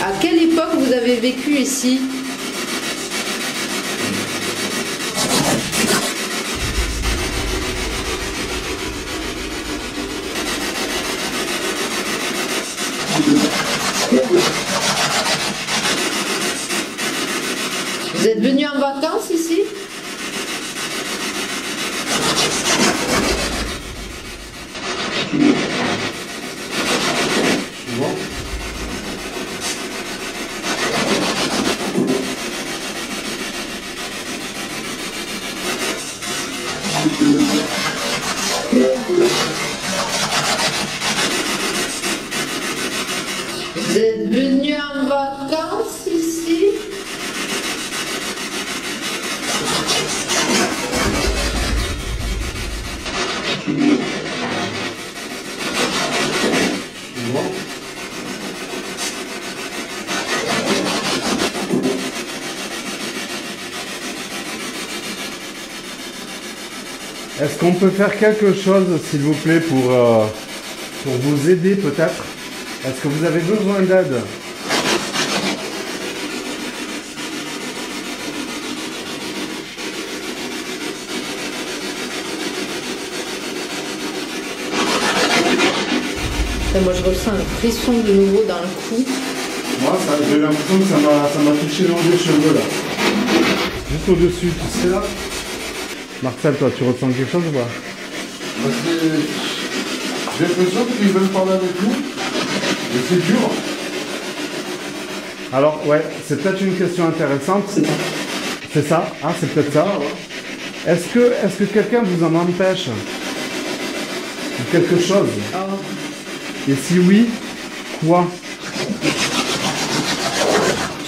Speaker 2: À quelle époque vous avez vécu ici? Vous êtes venu en vacances ici?
Speaker 3: Bon.
Speaker 2: Vous êtes venu en vacances ici?
Speaker 3: Bon.
Speaker 7: Est-ce qu'on peut faire quelque chose, s'il vous plaît, pour vous aider peut-être? Est-ce que vous avez besoin d'aide?
Speaker 2: Moi je ressens un frisson de nouveau dans le cou.
Speaker 7: Moi, j'ai l'impression que ça m'a touché le haut des cheveux là. Juste au-dessus, tu sais là. Marcel, toi, tu ressens quelque chose ou pas?
Speaker 3: Parce que j'ai l'impression qu'ils veulent parler avec nous. Et c'est dur.
Speaker 7: Alors, ouais, c'est peut-être une question intéressante. C'est ça? Ah, c'est peut-être ça. Est-ce que quelqu'un vous en empêche? Ou quelque chose?
Speaker 2: Oh.
Speaker 7: Et si oui, quoi?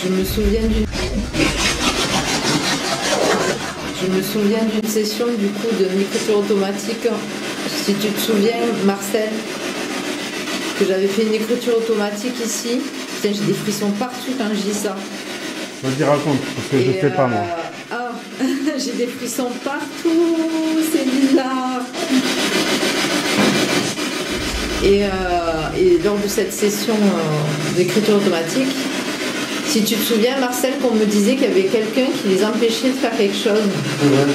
Speaker 2: Je me souviens d'une session du coup de écriture automatique. Si tu te souviens, Marcel, que j'avais fait une écriture automatique ici. Putain, j'ai des frissons partout quand je dis ça.
Speaker 7: Vas-y, raconte, parce que je sais pas moi.
Speaker 2: Ah, j'ai des frissons partout, c'est bizarre. Et lors de cette session d'écriture automatique, si tu te souviens, Marcel, qu'on me disait qu'il y avait quelqu'un qui les empêchait de faire quelque chose.
Speaker 3: Ouais.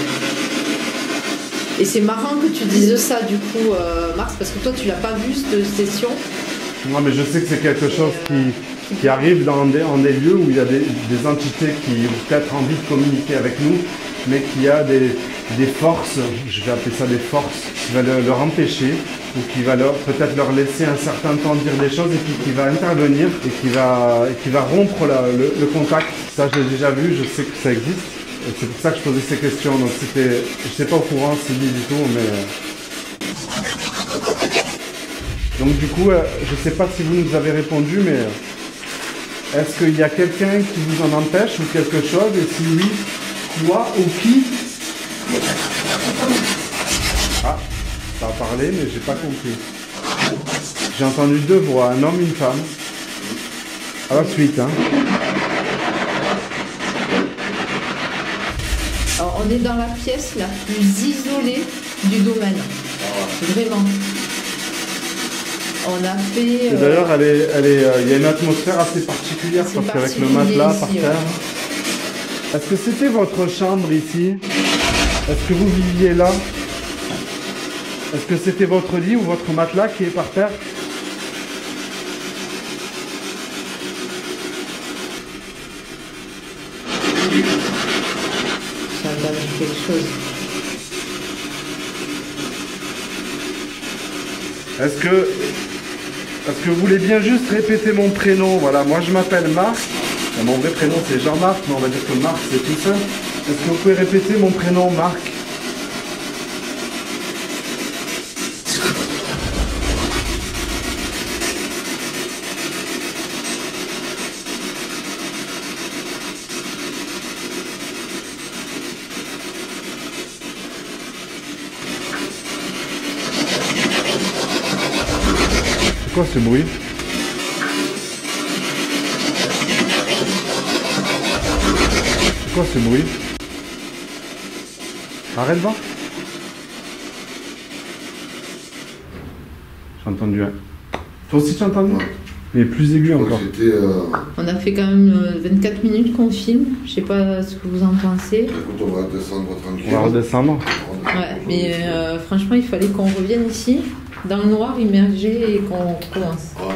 Speaker 2: Et c'est marrant que tu dises ça, du coup, Marc, parce que toi, tu l'as pas vu, cette session.
Speaker 7: Non, mais je sais que c'est quelque chose qui arrive dans des lieux où il y a des entités qui ont peut-être envie de communiquer avec nous, mais qui a des forces, je vais appeler ça des forces, qui va leur empêcher, ou qui va peut-être leur laisser un certain temps dire des choses, et puis qui va intervenir, et qui va rompre le contact. Ça, je l'ai déjà vu, je sais que ça existe. Et c'est pour ça que je posais ces questions. Donc je n'étais pas au courant, c'est dit du tout, mais... Donc du coup, je ne sais pas si vous nous avez répondu, mais... Est-ce qu'il y a quelqu'un qui vous en empêche ou quelque chose? Et si oui, quoi ou qui? Ah, ça a parlé, mais j'ai pas compris. J'ai entendu deux voix, un homme, une femme. À la suite, hein.
Speaker 2: Alors, on est dans la pièce la plus isolée du domaine. Vraiment. On a fait...
Speaker 7: Et d'ailleurs, il y a une atmosphère assez particulière, parce qu'avec le matelas par terre... Ouais. Est-ce que c'était votre chambre ici? Est-ce que vous viviez là? Est-ce que c'était votre lit ou votre matelas qui est par terre?
Speaker 2: Ça a donné quelque chose.
Speaker 7: Est-ce que vous voulez bien juste répéter mon prénom? Voilà, moi je m'appelle Marc. Mon vrai prénom c'est Jean-Marc, mais on va dire que Marc c'est tout ça. Est-ce que vous pouvez répéter mon prénom Marc? C'est quoi ce bruit? C'est quoi ce bruit? Arrête, va. J'ai entendu un. Toi aussi tu as entendu?
Speaker 3: Ouais.
Speaker 7: Il est plus aigu encore.
Speaker 2: On a fait quand même 24 minutes qu'on filme. Je sais pas ce que vous en pensez.
Speaker 3: Écoute, on va redescendre tranquille.
Speaker 7: On va redescendre.
Speaker 2: Ouais, mais franchement, il fallait qu'on revienne ici, dans le noir, immergé, et qu'on recommence.
Speaker 3: Ouais.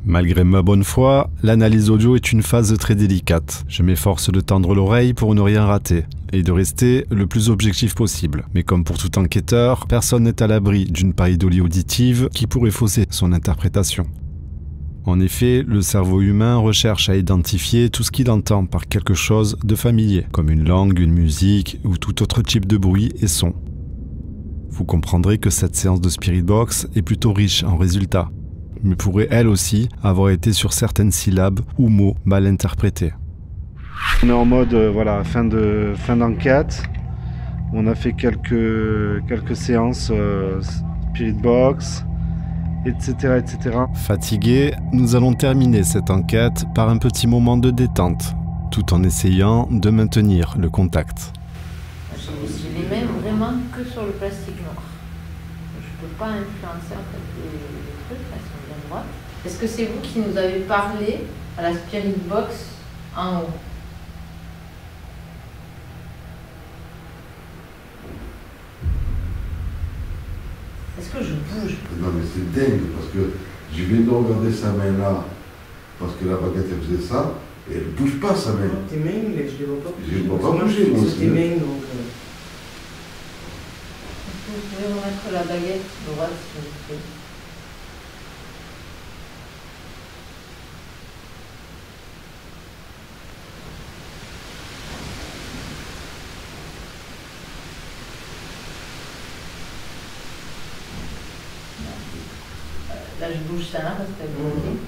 Speaker 4: Malgré ma bonne foi, l'analyse audio est une phase très délicate. Je m'efforce de tendre l'oreille pour ne rien rater et de rester le plus objectif possible. Mais comme pour tout enquêteur, personne n'est à l'abri d'une pareidolie auditive qui pourrait fausser son interprétation. En effet, le cerveau humain recherche à identifier tout ce qu'il entend par quelque chose de familier, comme une langue, une musique ou tout autre type de bruit et son. Vous comprendrez que cette séance de Spirit Box est plutôt riche en résultats, mais pourrait elle aussi avoir été sur certaines syllabes ou mots mal interprétés. On est en mode fin d'enquête. On a fait quelques séances Spirit Box, etc., etc. Fatigués, nous allons terminer cette enquête par un petit moment de détente, tout en essayant de maintenir le contact.
Speaker 2: J'ai les mains vraiment que sur le plastique noir. Je ne peux pas influencer en fait les trucs, elles sont bien droites. Est-ce que c'est vous qui nous avez parlé à la Spirit Box en haut? Est-ce que je bouge?
Speaker 3: Non mais c'est dingue parce que je viens de regarder sa main là parce que la baguette elle faisait ça et elle ne bouge pas sa main.
Speaker 6: Tes mains, je les vois pas bouger.
Speaker 3: Je ne les vois pas bouger moi aussi.
Speaker 6: Tes mains, donc...
Speaker 2: Est-ce que vous pouvez remettre la baguette droite s'il vous plaît? Là, je bouge ça là parce qu'elle est bloquée.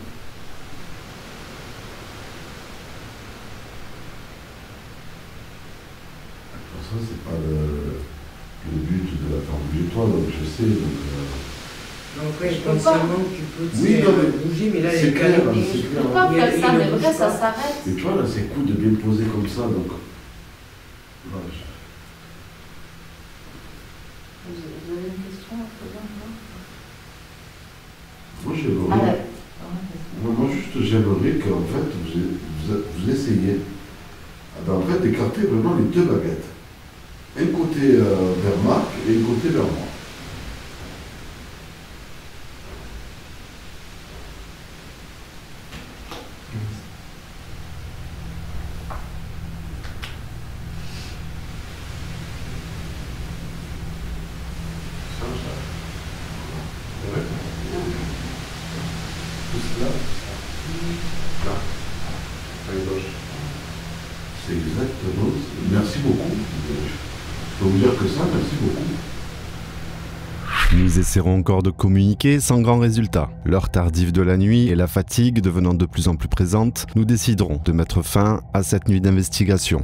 Speaker 3: Ça, c'est pas le but de la forme du toit, donc je sais.
Speaker 6: Donc, ouais,
Speaker 2: Je peux
Speaker 6: consciemment, tu peux
Speaker 3: Oui, non, mais
Speaker 6: bouger, mais là,
Speaker 3: c'est
Speaker 6: elle est
Speaker 3: clair,
Speaker 6: calée.
Speaker 3: c'est
Speaker 2: Je
Speaker 3: clair.
Speaker 2: peux pas faire ça, mais
Speaker 6: bouge
Speaker 2: après ça
Speaker 6: pas.
Speaker 2: s'arrête.
Speaker 3: Et tu vois, là, c'est cool de bien poser comme ça, donc. Voilà,
Speaker 2: Vous avez une question à poser encore?
Speaker 3: moi, j'aimerais. Moi, juste, j'aimerais qu'en fait, vous essayiez en fait, d'écarter vraiment les deux baguettes. Un côté vers Marc et un côté vers moi. C'est exactement. Merci beaucoup. Je peux vous dire que ça, merci beaucoup.
Speaker 4: Nous essaierons encore de communiquer sans grand résultat. L'heure tardive de la nuit et la fatigue devenant de plus en plus présente, nous déciderons de mettre fin à cette nuit d'investigation.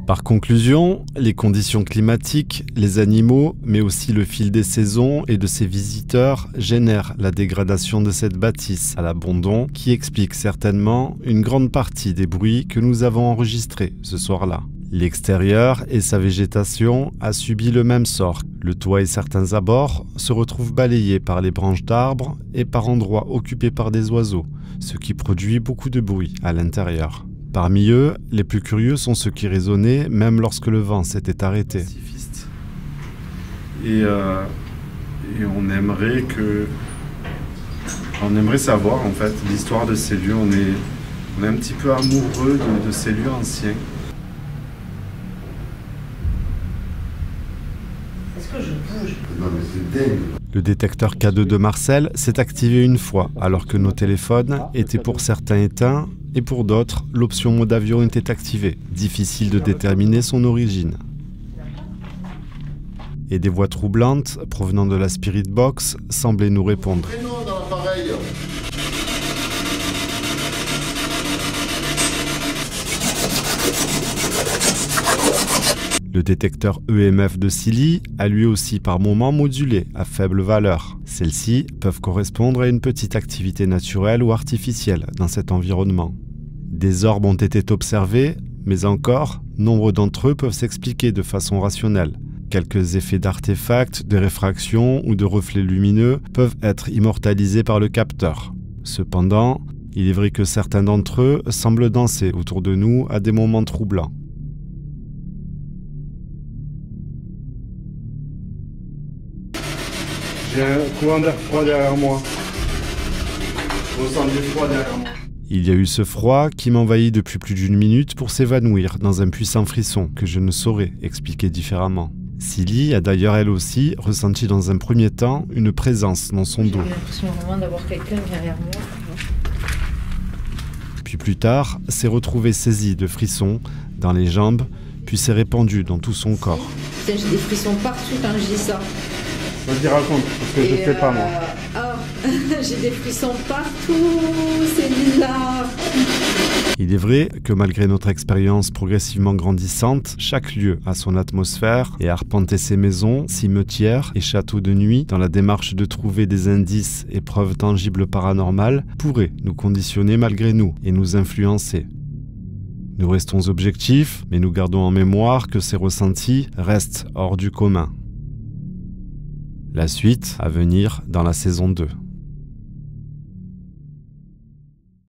Speaker 4: Par conclusion, les conditions climatiques, les animaux, mais aussi le fil des saisons et de ses visiteurs génèrent la dégradation de cette bâtisse à l'abandon qui explique certainement une grande partie des bruits que nous avons enregistrés ce soir-là. L'extérieur et sa végétation a subi le même sort. Le toit et certains abords se retrouvent balayés par les branches d'arbres et par endroits occupés par des oiseaux, ce qui produit beaucoup de bruit à l'intérieur. Parmi eux, les plus curieux sont ceux qui résonnaient même lorsque le vent s'était arrêté. Et on aimerait savoir en fait l'histoire de ces lieux. On est un petit peu amoureux de ces lieux anciens.
Speaker 2: Est-ce que je bouge?
Speaker 3: Non mais c'est dingue.
Speaker 4: Le détecteur K2 de Marcel s'est activé une fois, alors que nos téléphones étaient pour certains éteints et pour d'autres, l'option mode avion était activée. Difficile de déterminer son origine. Et des voix troublantes provenant de la Spirit Box semblaient nous répondre.
Speaker 3: Prénom dans l'appareil.
Speaker 4: Le détecteur EMF de Silly a lui aussi par moments modulé à faible valeur. Celles-ci peuvent correspondre à une petite activité naturelle ou artificielle dans cet environnement. Des orbes ont été observés, mais encore, nombre d'entre eux peuvent s'expliquer de façon rationnelle. Quelques effets d'artefacts, de réfraction ou de reflets lumineux peuvent être immortalisés par le capteur. Cependant, il est vrai que certains d'entre eux semblent danser autour de nous à des moments troublants.
Speaker 7: J'ai un courant d'air froid derrière moi. Je ressens du froid derrière moi.
Speaker 4: Il y a eu ce froid qui m'envahit depuis plus d'1 minute pour s'évanouir dans un puissant frisson que je ne saurais expliquer différemment. Silly a d'ailleurs elle aussi ressenti dans un premier temps une présence dans son dos.
Speaker 2: J'ai l'impression vraiment d'avoir quelqu'un derrière moi.
Speaker 4: Puis plus tard, s'est retrouvée saisie de frissons dans les jambes, puis s'est répandue dans tout son corps.
Speaker 2: Putain, j'ai des frissons partout quand je dis ça.
Speaker 7: Vas-y, raconte, parce que je sais pas moi.
Speaker 2: Ah, j'ai des frissons partout, c'est bizarre.
Speaker 4: Il est vrai que malgré notre expérience progressivement grandissante, chaque lieu a son atmosphère et arpenter ses maisons, cimetières et châteaux de nuit dans la démarche de trouver des indices et preuves tangibles paranormales pourrait nous conditionner malgré nous et nous influencer. Nous restons objectifs, mais nous gardons en mémoire que ces ressentis restent hors du commun. La suite à venir dans la saison 2.